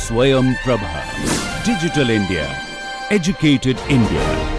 Swayam Prabha. Digital India. Educated India.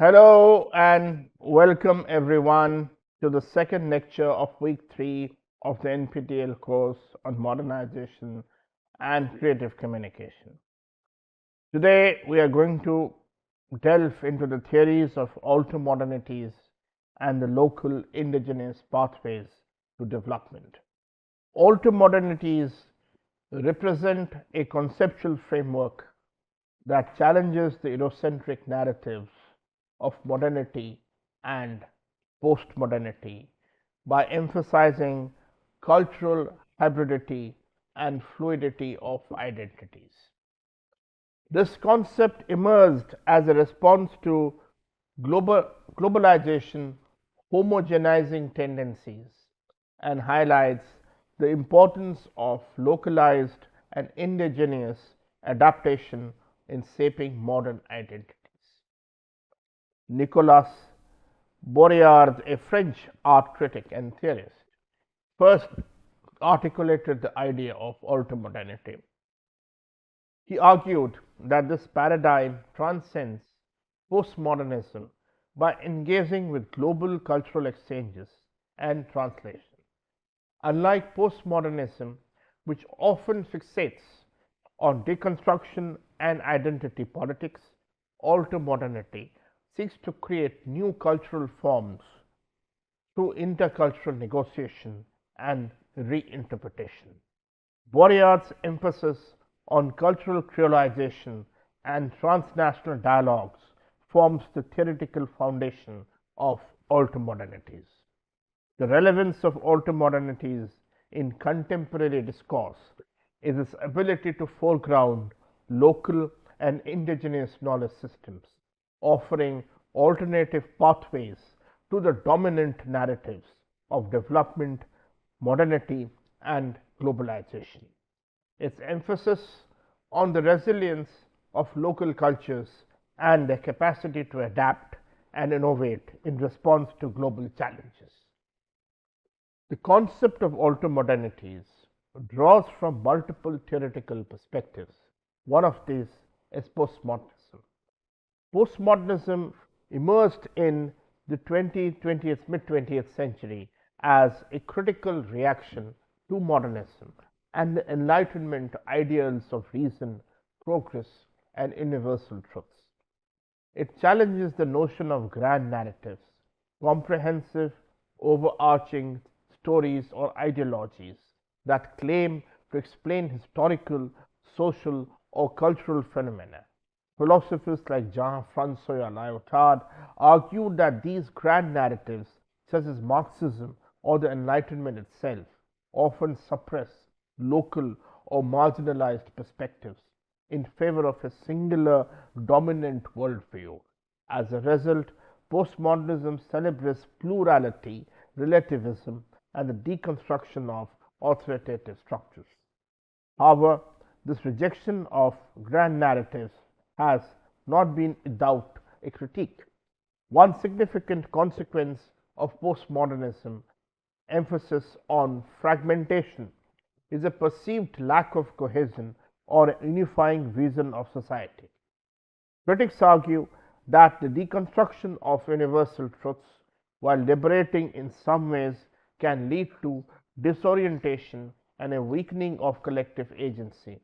Hello and welcome everyone to the second lecture of week 3 of the NPTEL course on modernization and creative communication. Today we are going to delve into the theories of altermodernities and the local indigenous pathways to development. Altermodernities represent a conceptual framework that challenges the Eurocentric narratives of modernity and postmodernity by emphasizing cultural hybridity and fluidity of identities. This concept emerged as a response to globalization, homogenizing tendencies, and highlights the importance of localized and indigenous adaptation in shaping modern identities. Nicolas Bourriard, a French art critic and theorist, first articulated the idea of altermodernity. He argued that this paradigm transcends postmodernism by engaging with global cultural exchanges and translation. Unlike postmodernism, which often fixates on deconstruction and identity politics, altermodernity seeks to create new cultural forms through intercultural negotiation and reinterpretation. Bourriard's emphasis on cultural creolization and transnational dialogues forms the theoretical foundation of altermodernities. The relevance of altermodernities in contemporary discourse is its ability to foreground local and indigenous knowledge systems, offering alternative pathways to the dominant narratives of development, modernity, and globalization. Its emphasis on the resilience of local cultures and their capacity to adapt and innovate in response to global challenges. The concept of altermodernities draws from multiple theoretical perspectives. One of these is postmodernism. Postmodernism emerged in the mid-20th century as a critical reaction to modernism and the Enlightenment ideals of reason, progress, and universal truths. It challenges the notion of grand narratives, comprehensive, overarching stories or ideologies that claim to explain historical, social, or cultural phenomena. Philosophers like Jean-François Lyotard argued that these grand narratives, such as Marxism or the Enlightenment itself, often suppress local or marginalized perspectives in favor of a singular dominant worldview. As a result, postmodernism celebrates plurality, relativism, and the deconstruction of authoritative structures. However, this rejection of grand narratives has not been without a critique. One significant consequence of postmodernism emphasis on fragmentation is a perceived lack of cohesion or a unifying vision of society. Critics argue that the deconstruction of universal truths, while liberating in some ways, can lead to disorientation and a weakening of collective agency.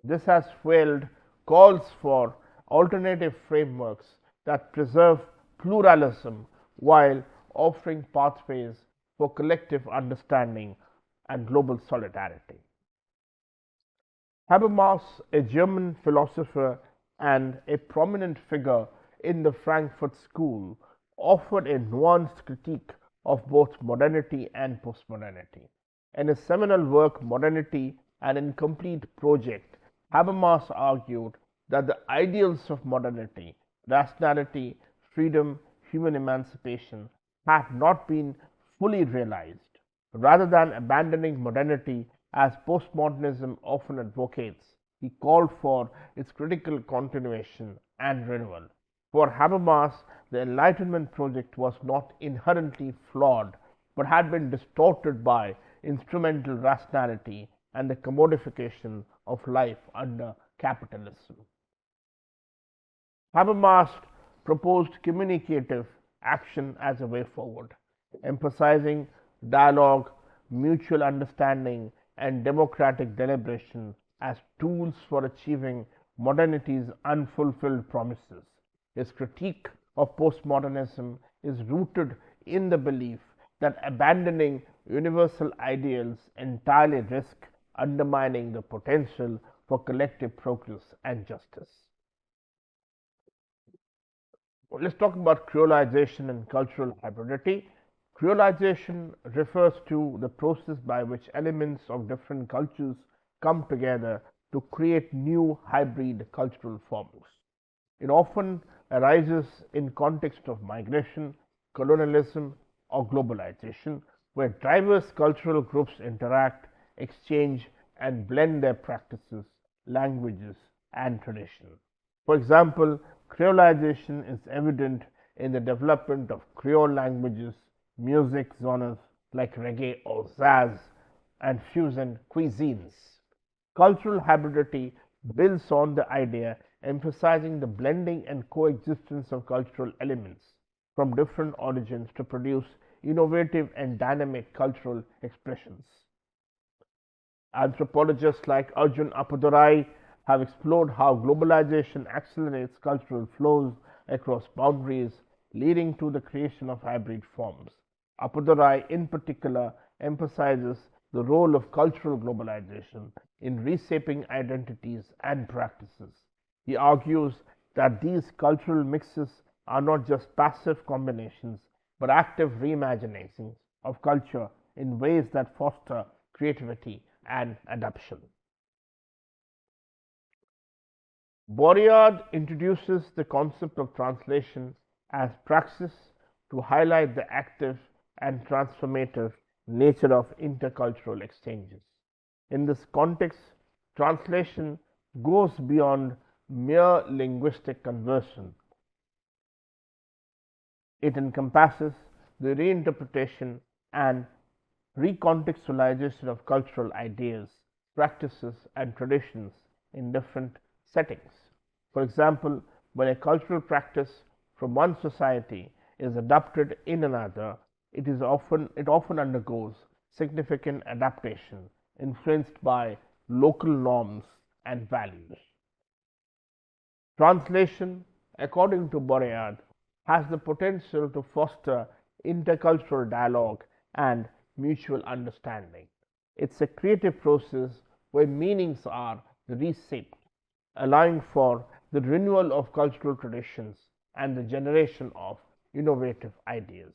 This has fueled calls for alternative frameworks that preserve pluralism while offering pathways for collective understanding and global solidarity. Habermas, a German philosopher and a prominent figure in the Frankfurt School, offered a nuanced critique of both modernity and postmodernity. In his seminal work, Modernity, an Incomplete Project, Habermas argued that the ideals of modernity, rationality, freedom, human emancipation, had not been fully realized. Rather than abandoning modernity as postmodernism often advocates, he called for its critical continuation and renewal. For Habermas, the Enlightenment project was not inherently flawed, but had been distorted by instrumental rationality and the commodification of life under capitalism. Habermas proposed communicative action as a way forward, emphasizing dialogue, mutual understanding, and democratic deliberation as tools for achieving modernity's unfulfilled promises. His critique of postmodernism is rooted in the belief that abandoning universal ideals entirely risks undermining the potential for collective progress and justice. Let's talk about creolization and cultural hybridity. Creolization refers to the process by which elements of different cultures come together to create new hybrid cultural forms. It often arises in context of migration, colonialism, or globalization, where diverse cultural groups interact, exchange, and blend their practices, languages, and traditions. For example, creolization is evident in the development of Creole languages, music genres like reggae or jazz, and fusion cuisines. Cultural hybridity builds on the idea, emphasizing the blending and coexistence of cultural elements from different origins to produce innovative and dynamic cultural expressions. Anthropologists like Arjun Appadurai have explored how globalization accelerates cultural flows across boundaries, leading to the creation of hybrid forms. Appadurai, in particular, emphasizes the role of cultural globalization in reshaping identities and practices. He argues that these cultural mixes are not just passive combinations, but active reimaginings of culture in ways that foster creativity and adaptation. Boryard introduces the concept of translation as praxis to highlight the active and transformative nature of intercultural exchanges. In this context, translation goes beyond mere linguistic conversion. It encompasses the reinterpretation and recontextualization of cultural ideas, practices, and traditions in different settings. For example, when a cultural practice from one society is adopted in another, it often undergoes significant adaptation influenced by local norms and values. Translation, according to Boryard, has the potential to foster intercultural dialogue and mutual understanding. It's a creative process where meanings are reshaped, allowing for the renewal of cultural traditions and the generation of innovative ideas.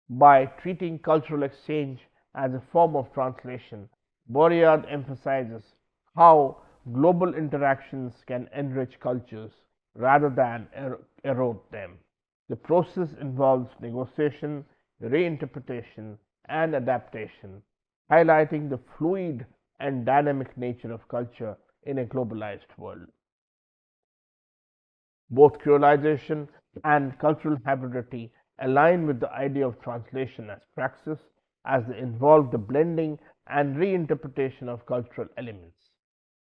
By treating cultural exchange as a form of translation, Boryard emphasizes how global interactions can enrich cultures rather than erode them. The process involves negotiation, reinterpretation, and adaptation, highlighting the fluid and dynamic nature of culture in a globalized world. Both creolization and cultural hybridity align with the idea of translation as praxis, as they involve the blending and reinterpretation of cultural elements.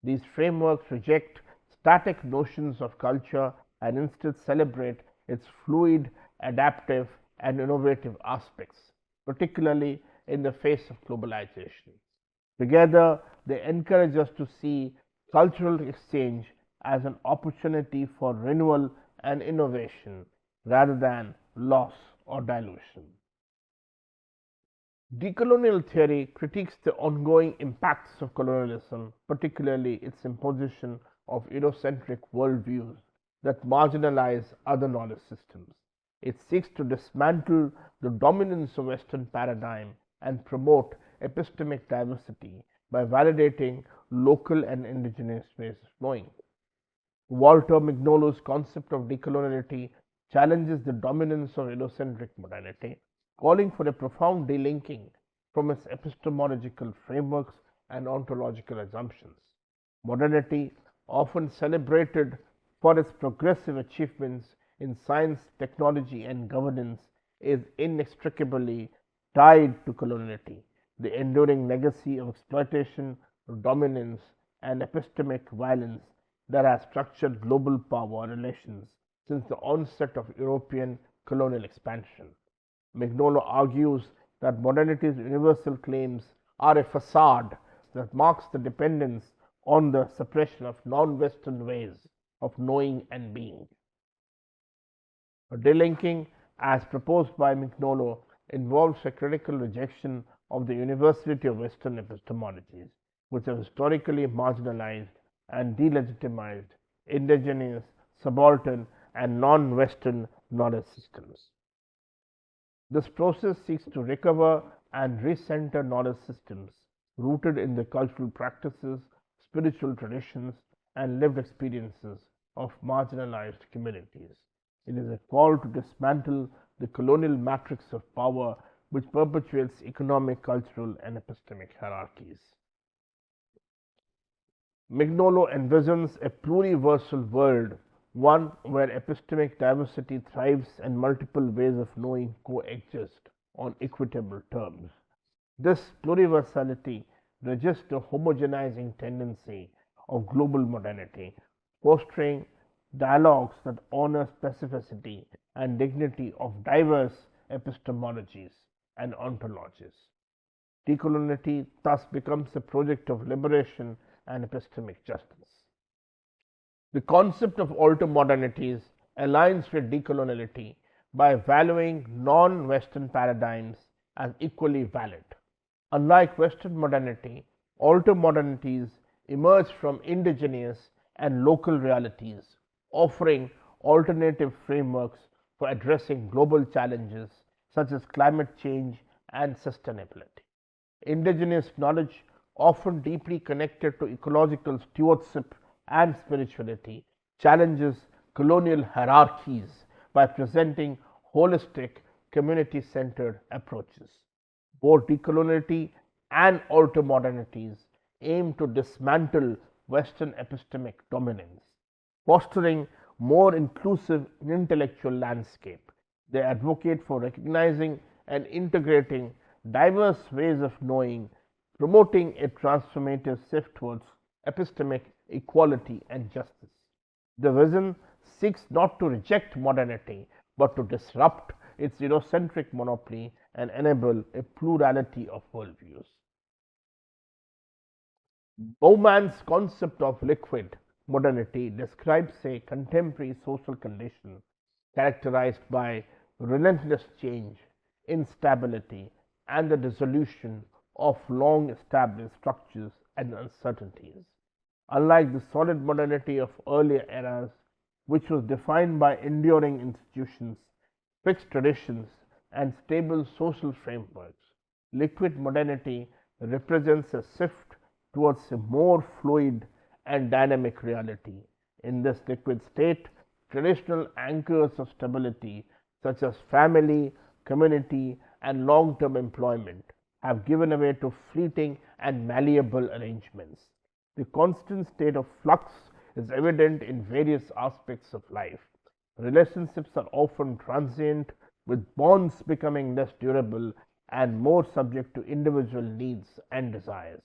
These frameworks reject static notions of culture and instead celebrate its fluid, adaptive, and innovative aspects, particularly in the face of globalization. Together, they encourage us to see cultural exchange as an opportunity for renewal and innovation rather than loss or dilution. Decolonial theory critiques the ongoing impacts of colonialism, particularly its imposition of Eurocentric worldviews that marginalize other knowledge systems. It seeks to dismantle the dominance of Western paradigm and promote epistemic diversity by validating local and indigenous ways of knowing. Walter Mignolo's concept of decoloniality challenges the dominance of Eurocentric modernity, calling for a profound delinking from its epistemological frameworks and ontological assumptions. Modernity, often celebrated for its progressive achievements in science, technology, and governance, is inextricably tied to coloniality, the enduring legacy of exploitation, dominance, and epistemic violence that has structured global power relations since the onset of European colonial expansion. Mignolo argues that modernity's universal claims are a facade that marks the dependence on the suppression of non-Western ways of knowing and being. A delinking, as proposed by Mignolo, involves a critical rejection of the universality of Western epistemologies, which have historically marginalized and delegitimized indigenous, subaltern, and non-Western knowledge systems. This process seeks to recover and recenter knowledge systems rooted in the cultural practices, spiritual traditions, and lived experiences of marginalized communities. It is a call to dismantle the colonial matrix of power which perpetuates economic, cultural, and epistemic hierarchies. Mignolo envisions a pluriversal world, one where epistemic diversity thrives and multiple ways of knowing coexist on equitable terms. This pluriversality resists the homogenizing tendency of global modernity, fostering dialogues that honor specificity and dignity of diverse epistemologies and ontologies. Decoloniality thus becomes a project of liberation and epistemic justice. The concept of altermodernities aligns with decoloniality by valuing non-Western paradigms as equally valid. Unlike Western modernity, altermodernities emerge from indigenous and local realities, offering alternative frameworks for addressing global challenges such as climate change and sustainability. Indigenous knowledge, often deeply connected to ecological stewardship and spirituality, challenges colonial hierarchies by presenting holistic, community-centered approaches. Both decoloniality and altermodernities aim to dismantle Western epistemic dominance, fostering more inclusive intellectual landscape. They advocate for recognizing and integrating diverse ways of knowing, promoting a transformative shift towards epistemic equality and justice. The vision seeks not to reject modernity, but to disrupt its Eurocentric monopoly and enable a plurality of worldviews. Bauman's concept of liquid modernity describes a contemporary social condition characterized by relentless change, instability, and the dissolution of long established structures and uncertainties. Unlike the solid modernity of earlier eras, which was defined by enduring institutions, fixed traditions, and stable social frameworks, liquid modernity represents a shift towards a more fluid and dynamic reality. In this liquid state, traditional anchors of stability such as family, community, and long-term employment have given way to fleeting and malleable arrangements. The constant state of flux is evident in various aspects of life. Relationships are often transient, with bonds becoming less durable and more subject to individual needs and desires.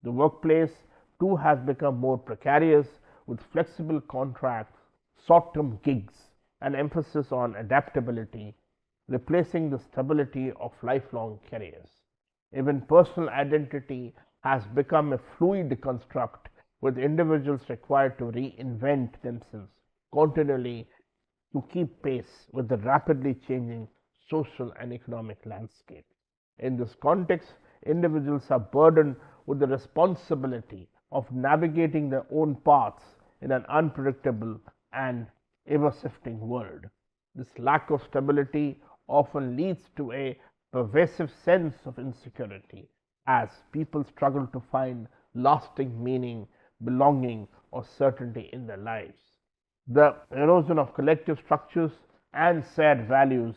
The workplace, too, has become more precarious, with flexible contracts, short-term gigs, and emphasis on adaptability, replacing the stability of lifelong careers. Even personal identity has become a fluid construct, with individuals required to reinvent themselves continually to keep pace with the rapidly changing social and economic landscape. In this context, individuals are burdened with the responsibility of navigating their own paths in an unpredictable and ever shifting world. This lack of stability often leads to a pervasive sense of insecurity as people struggle to find lasting meaning, belonging, or certainty in their lives. The erosion of collective structures and shared values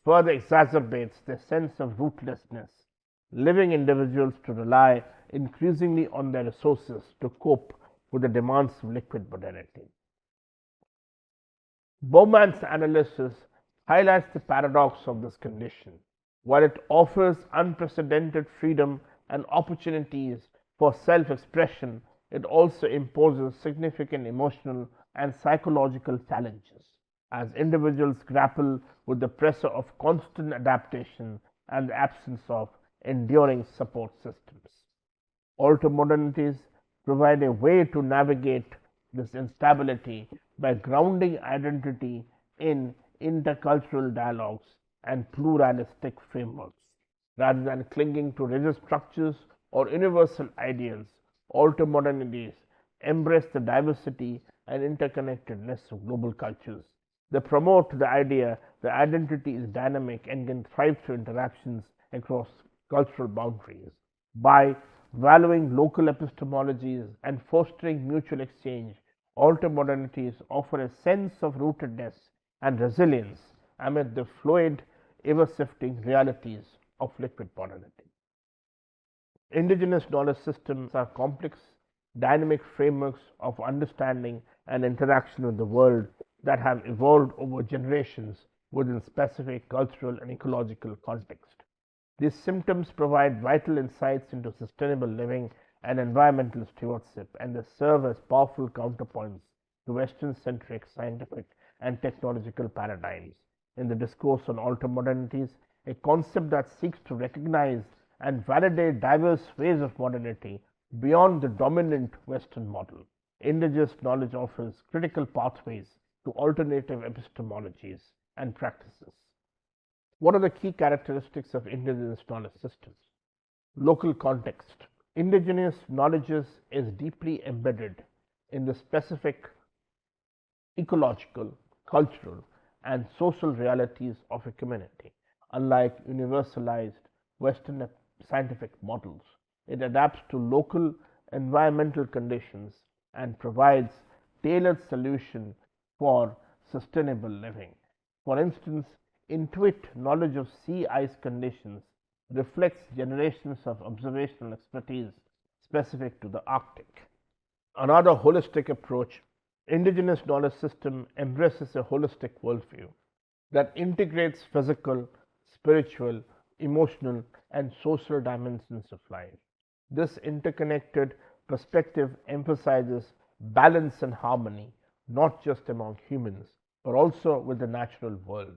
further exacerbates their sense of rootlessness, leaving individuals to rely increasingly on their resources to cope with the demands of liquid modernity. Bowman's analysis highlights the paradox of this condition. While it offers unprecedented freedom and opportunities for self expression, it also imposes significant emotional and psychological challenges as individuals grapple with the pressure of constant adaptation and the absence of enduring support systems. Altermodernities provide a way to navigate this instability by grounding identity in intercultural dialogues and pluralistic frameworks. Rather than clinging to rigid structures or universal ideals, altermodernities embrace the diversity and interconnectedness of global cultures. They promote the idea that identity is dynamic and can thrive through interactions across cultural boundaries. By valuing local epistemologies and fostering mutual exchange, altermodernities offer a sense of rootedness and resilience amid the fluid, ever shifting realities of liquid modernity. Indigenous knowledge systems are complex, dynamic frameworks of understanding and interaction with the world that have evolved over generations within specific cultural and ecological contexts. These symptoms provide vital insights into sustainable living and environmental stewardship, and they serve as powerful counterpoints to Western centric scientific and technological paradigms. In the discourse on altermodernities, a concept that seeks to recognize and validate diverse ways of modernity beyond the dominant Western model. Indigenous knowledge offers critical pathways to alternative epistemologies and practices. What are the key characteristics of indigenous knowledge systems? Local context. Indigenous knowledge is deeply embedded in the specific ecological, cultural, and social realities of a community. Unlike universalized Western scientific models, it adapts to local environmental conditions and provides tailored solutions for sustainable living. For instance, intuit knowledge of sea ice conditions reflects generations of observational expertise specific to the Arctic. Another holistic approach, indigenous knowledge system embraces a holistic worldview that integrates physical, spiritual, emotional, and social dimensions of life. This interconnected perspective emphasizes balance and harmony, not just among humans, but also with the natural world.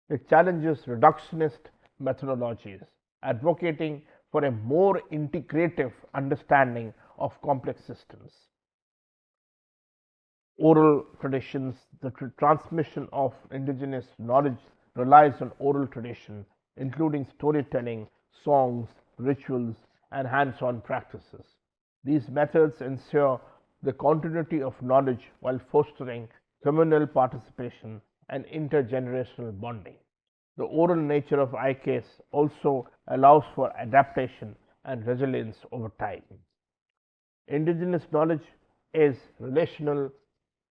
It challenges reductionist methodologies, advocating for a more integrative understanding of complex systems. Oral traditions, the transmission of indigenous knowledge relies on oral tradition, including storytelling, songs, rituals, and hands on practices. These methods ensure the continuity of knowledge while fostering communal participation and intergenerational bonding. The oral nature of IKs also allows for adaptation and resilience over time. Indigenous knowledge is relational,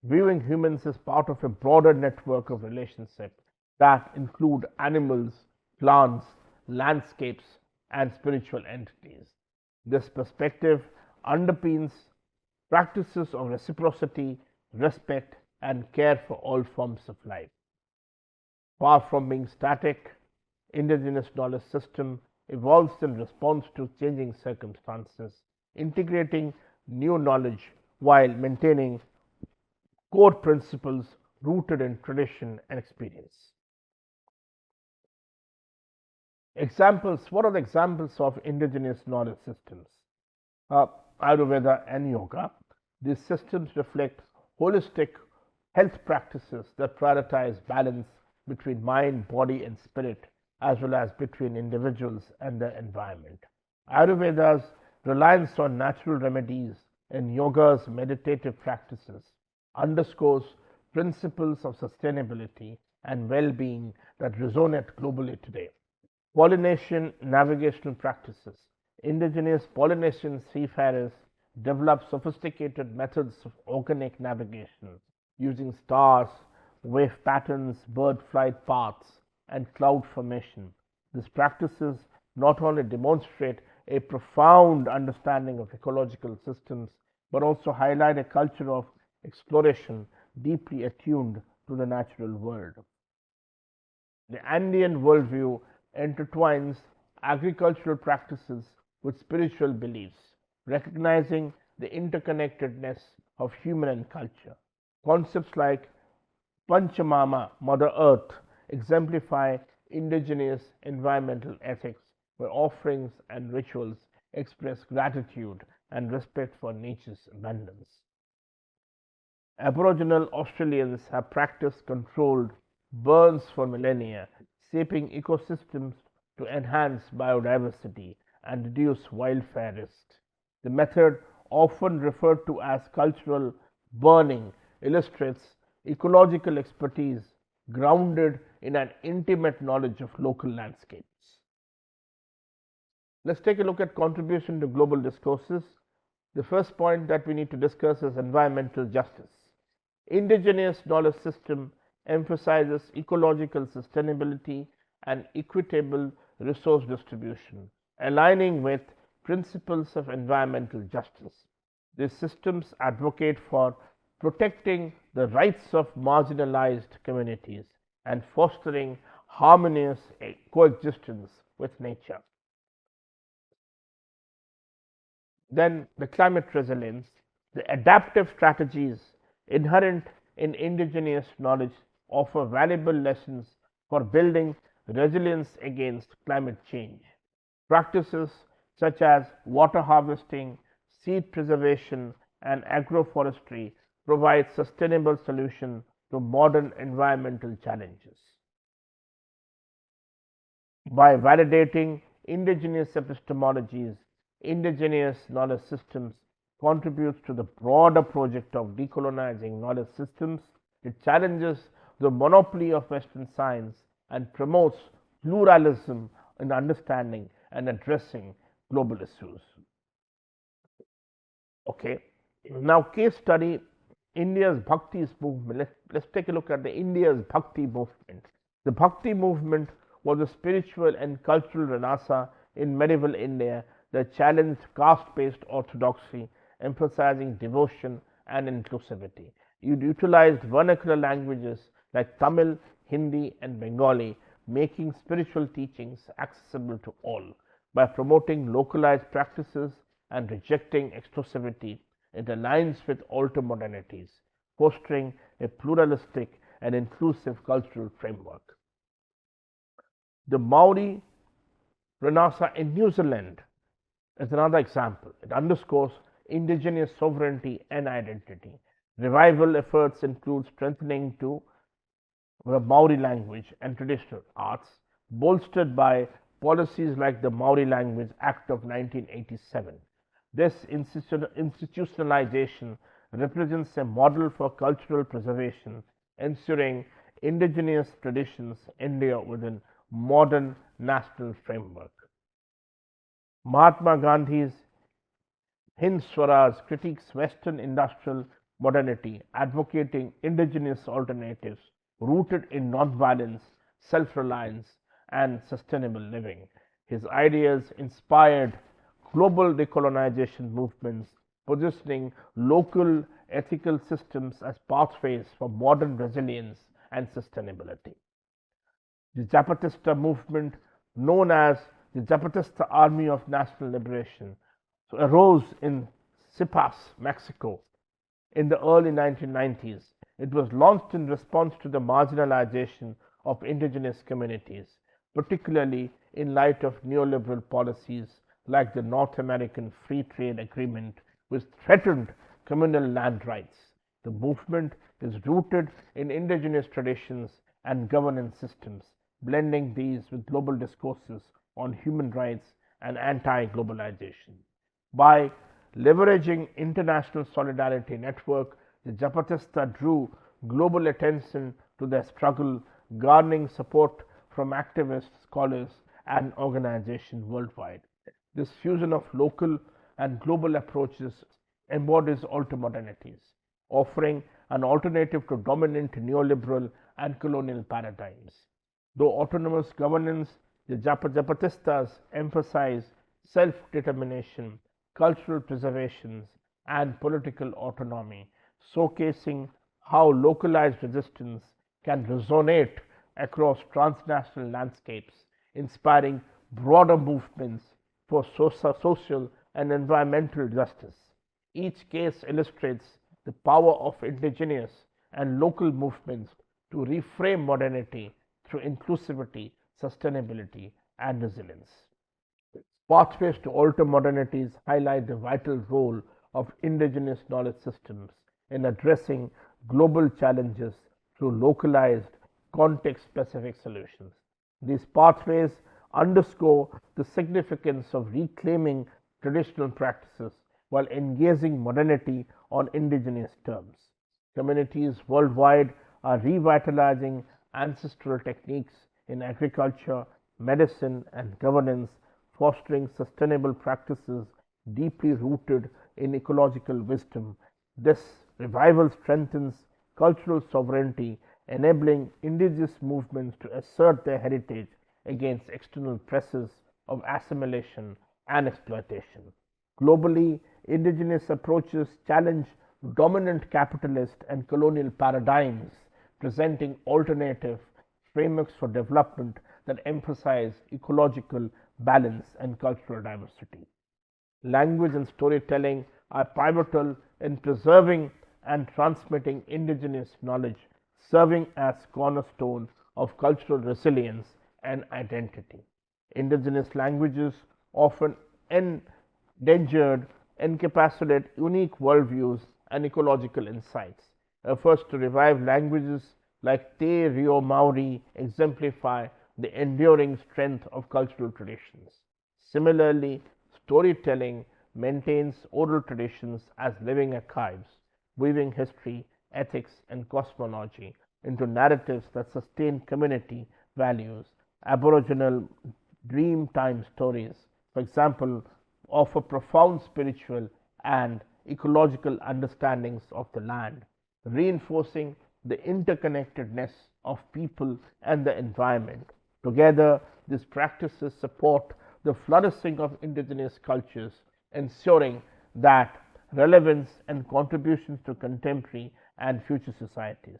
viewing humans as part of a broader network of relationships that include animals, plants, landscapes, and spiritual entities. This perspective underpins practices of reciprocity, respect, and care for all forms of life. Far from being static, indigenous knowledge system evolves in response to changing circumstances, integrating new knowledge while maintaining core principles rooted in tradition and experience. Examples. What are the examples of indigenous knowledge systems? Ayurveda and yoga. These systems reflect holistic health practices that prioritize balance between mind, body, and spirit, as well as between individuals and their environment. Ayurveda's reliance on natural remedies and yoga's meditative practices underscores principles of sustainability and well-being that resonate globally today. Pollination navigational practices. Indigenous Polynesian seafarers developed sophisticated methods of organic navigation using stars, wave patterns, bird flight paths, and cloud formation. These practices not only demonstrate a profound understanding of ecological systems but also highlight a culture of exploration deeply attuned to the natural world. The Andean worldview intertwines agricultural practices with spiritual beliefs, recognizing the interconnectedness of human and culture. Concepts like Panchamama, Mother Earth, exemplify indigenous environmental ethics, where offerings and rituals express gratitude and respect for nature's abundance. Aboriginal Australians have practiced controlled burns for millennia, shaping ecosystems to enhance biodiversity and reduce wildfire risk. The method, often referred to as cultural burning, illustrates ecological expertise grounded in an intimate knowledge of local landscapes. Let's take a look at contribution to global discourses. The first point that we need to discuss is environmental justice. Indigenous knowledge system emphasizes ecological sustainability and equitable resource distribution, aligning with principles of environmental justice. These systems advocate for protecting the rights of marginalized communities and fostering harmonious coexistence with nature. Then the climate resilience, the adaptive strategies inherent in indigenous knowledge offer valuable lessons for building resilience against climate change. Practices such as water harvesting, seed preservation, and agroforestry provide sustainable solutions to modern environmental challenges. By validating indigenous epistemologies, indigenous knowledge systems contributes to the broader project of decolonizing knowledge systems. It challenges the monopoly of Western science and promotes pluralism in understanding and addressing global issues. Okay, now case study India's Bhakti movement. Let's take a look at the India's Bhakti movement. The Bhakti movement was a spiritual and cultural renaissance in medieval India that challenged caste-based orthodoxy, emphasizing devotion and inclusivity. It utilized vernacular languages like Tamil, Hindi, and Bengali, making spiritual teachings accessible to all. By promoting localized practices and rejecting exclusivity, it aligns with Altermodernities, fostering a pluralistic and inclusive cultural framework. The Maori Renaissance in New Zealand is another example. It underscores indigenous sovereignty and identity. Revival efforts include strengthening to the Maori language and traditional arts, bolstered by policies like the Maori Language Act of 1987. This institutionalization represents a model for cultural preservation, ensuring indigenous traditions endure within modern national framework. Mahatma Gandhi's Hind Swaraj critiques Western industrial modernity, advocating indigenous alternatives rooted in nonviolence, self-reliance, and sustainable living. His ideas inspired global decolonization movements, positioning local ethical systems as pathways for modern resilience and sustainability. The Zapatista movement, known as the Zapatista Army of National Liberation, arose in Chiapas, Mexico in the early 1990s. It was launched in response to the marginalization of indigenous communities, particularly in light of neoliberal policies like the North American Free Trade Agreement, which threatened communal land rights. The movement is rooted in indigenous traditions and governance systems, blending these with global discourses on human rights and anti-globalization. By leveraging international solidarity network, the Zapatista drew global attention to their struggle garnering support from activists, scholars, and organizations worldwide. This fusion of local and global approaches embodies altermodernities, offering an alternative to dominant neoliberal and colonial paradigms. Though autonomous governance, the Zapatistas emphasize self determination, cultural preservation, and political autonomy, showcasing how localized resistance can resonate across transnational landscapes, inspiring broader movements for social and environmental justice. Each case illustrates the power of indigenous and local movements to reframe modernity through inclusivity, sustainability, and resilience. Pathways to alter modernities highlight the vital role of indigenous knowledge systems in addressing global challenges through localized, context specific solutions. These pathways underscore the significance of reclaiming traditional practices while engaging modernity on indigenous terms. Communities worldwide are revitalizing ancestral techniques in agriculture, medicine, and governance, fostering sustainable practices deeply rooted in ecological wisdom. This revival strengthens cultural sovereignty, enabling indigenous movements to assert their heritage against external pressures of assimilation and exploitation. Globally, indigenous approaches challenge dominant capitalist and colonial paradigms, presenting alternative frameworks for development that emphasize ecological balance and cultural diversity. Language and storytelling are pivotal in preserving and transmitting indigenous knowledge, serving as cornerstone of cultural resilience and identity. Indigenous languages, often endangered, encapsulate unique worldviews and ecological insights. Efforts to revive languages like Te Reo Maori exemplify the enduring strength of cultural traditions. Similarly, storytelling maintains oral traditions as living archives, weaving history, ethics, and cosmology into narratives that sustain community values. Aboriginal dreamtime stories, for example, offer profound spiritual and ecological understandings of the land, reinforcing the interconnectedness of people and the environment. Together, these practices support the flourishing of indigenous cultures, ensuring that relevance and contributions to contemporary and future societies.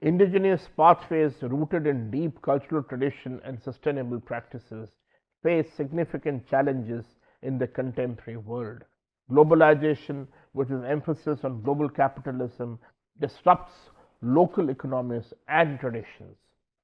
Indigenous pathways rooted in deep cultural tradition and sustainable practices face significant challenges in the contemporary world. Globalization, with its emphasis on global capitalism, disrupts local economies and traditions,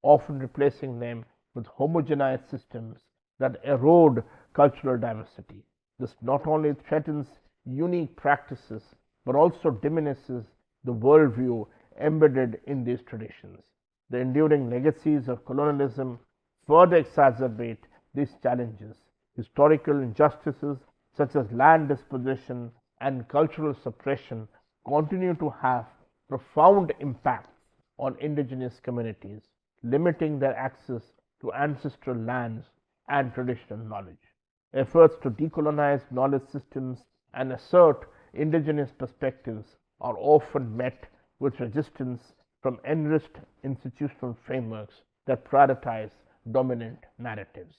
often replacing them with homogenized systems that erode cultural diversity. This not only threatens unique practices but also diminishes the worldview embedded in these traditions. The enduring legacies of colonialism further exacerbate these challenges. Historical injustices such as land dispossession and cultural suppression continue to have profound impacts on indigenous communities, limiting their access to ancestral lands and traditional knowledge. Efforts to decolonize knowledge systems and assert indigenous perspectives are often met with resistance from enriched institutional frameworks that prioritize dominant narratives.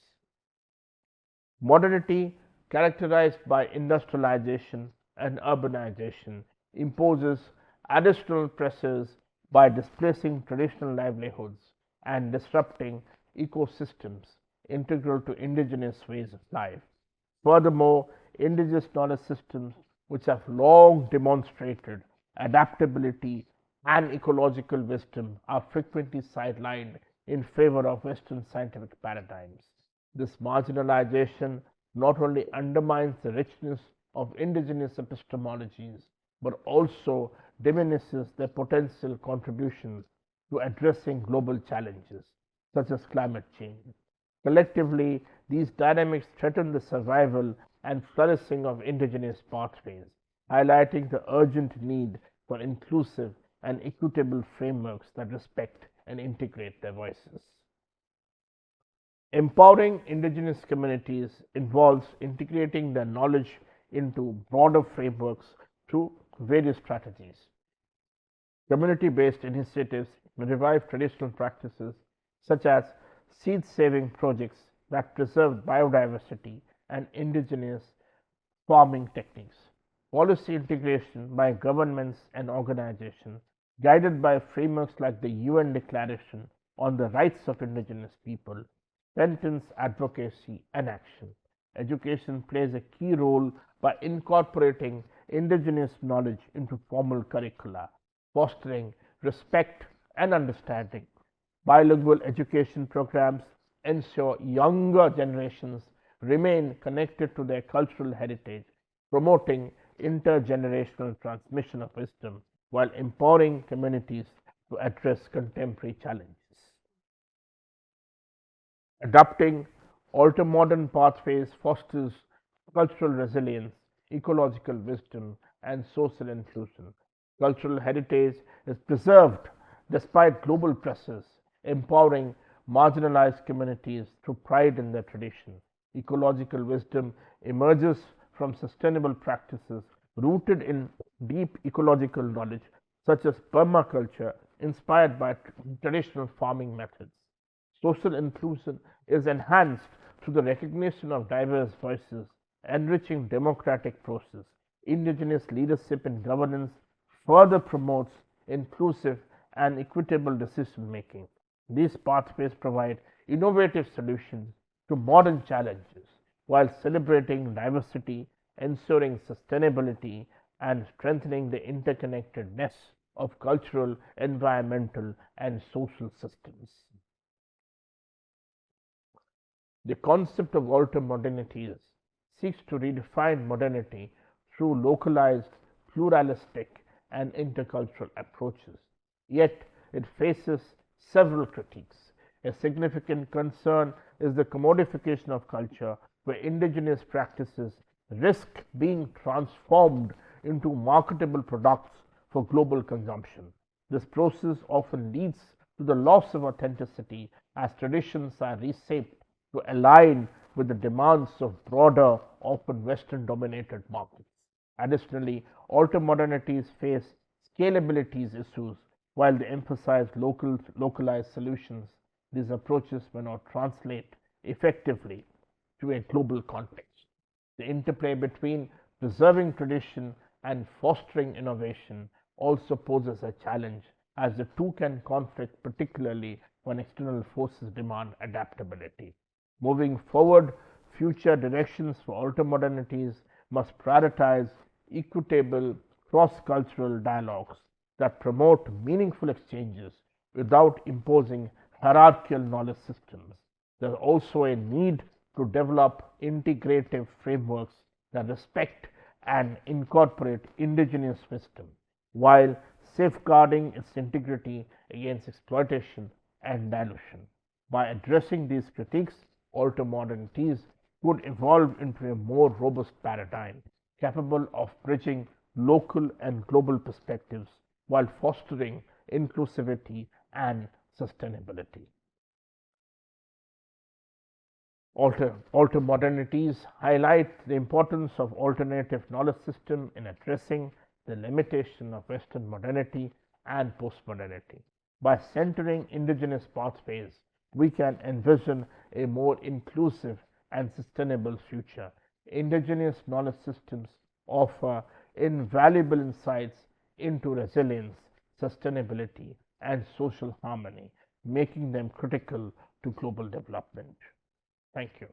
Modernity, characterized by industrialization and urbanization, imposes additional pressures by displacing traditional livelihoods and disrupting ecosystems integral to indigenous ways of life. Furthermore, indigenous knowledge systems, which have long demonstrated adaptability and ecological wisdom, are frequently sidelined in favor of Western scientific paradigms. This marginalization not only undermines the richness of indigenous epistemologies but also diminishes their potential contributions to addressing global challenges such as climate change. Collectively, these dynamics threaten the survival and flourishing of indigenous pathways, highlighting the urgent need for inclusive and equitable frameworks that respect and integrate their voices. Empowering indigenous communities involves integrating their knowledge into broader frameworks through various strategies. Community-based initiatives revive traditional practices such as seed-saving projects that preserve biodiversity and indigenous farming techniques. Policy integration by governments and organizations, guided by frameworks like the UN Declaration on the Rights of Indigenous People, strengthens advocacy and action. Education plays a key role by incorporating indigenous knowledge into formal curricula, fostering respect and understanding. Bilingual education programs ensure younger generations remain connected to their cultural heritage, promoting intergenerational transmission of wisdom while empowering communities to address contemporary challenges. Adopting ultra-modern pathways fosters cultural resilience, ecological wisdom, and social inclusion. Cultural heritage is preserved despite global pressures, empowering marginalized communities through pride in their tradition. Ecological wisdom emerges from sustainable practices rooted in deep ecological knowledge, such as permaculture, inspired by traditional farming methods. Social inclusion is enhanced through the recognition of diverse voices, enriching democratic process. Indigenous leadership in governance further promotes inclusive and equitable decision making. These pathways provide innovative solutions to modern challenges while celebrating diversity, ensuring sustainability, and strengthening the interconnectedness of cultural, environmental, and social systems. The concept of altermodernities seeks to redefine modernity through localized, pluralistic, and intercultural approaches. Yet, it faces several critiques. A significant concern is the commodification of culture, where indigenous practices risk being transformed into marketable products for global consumption. This process often leads to the loss of authenticity as traditions are reshaped to align with the demands of broader, often Western dominated markets. Additionally, altermodernities face scalability issues. While they emphasize localized solutions, these approaches may not translate effectively to a global context. The interplay between preserving tradition and fostering innovation also poses a challenge, as the two can conflict, particularly when external forces demand adaptability. Moving forward, future directions for altermodernities must prioritize equitable cross-cultural dialogues that promote meaningful exchanges without imposing hierarchical knowledge systems. There is also a need to develop integrative frameworks that respect and incorporate indigenous wisdom while safeguarding its integrity against exploitation and dilution. By addressing these critiques, altermodernities could evolve into a more robust paradigm capable of bridging local and global perspectives while fostering inclusivity and sustainability. Altermodernities highlight the importance of alternative knowledge system in addressing the limitation of Western modernity and postmodernity. By centering indigenous pathways, we can envision a more inclusive and sustainable future. Indigenous knowledge systems offer invaluable insights into resilience, sustainability, and social harmony, making them critical to global development. Thank you.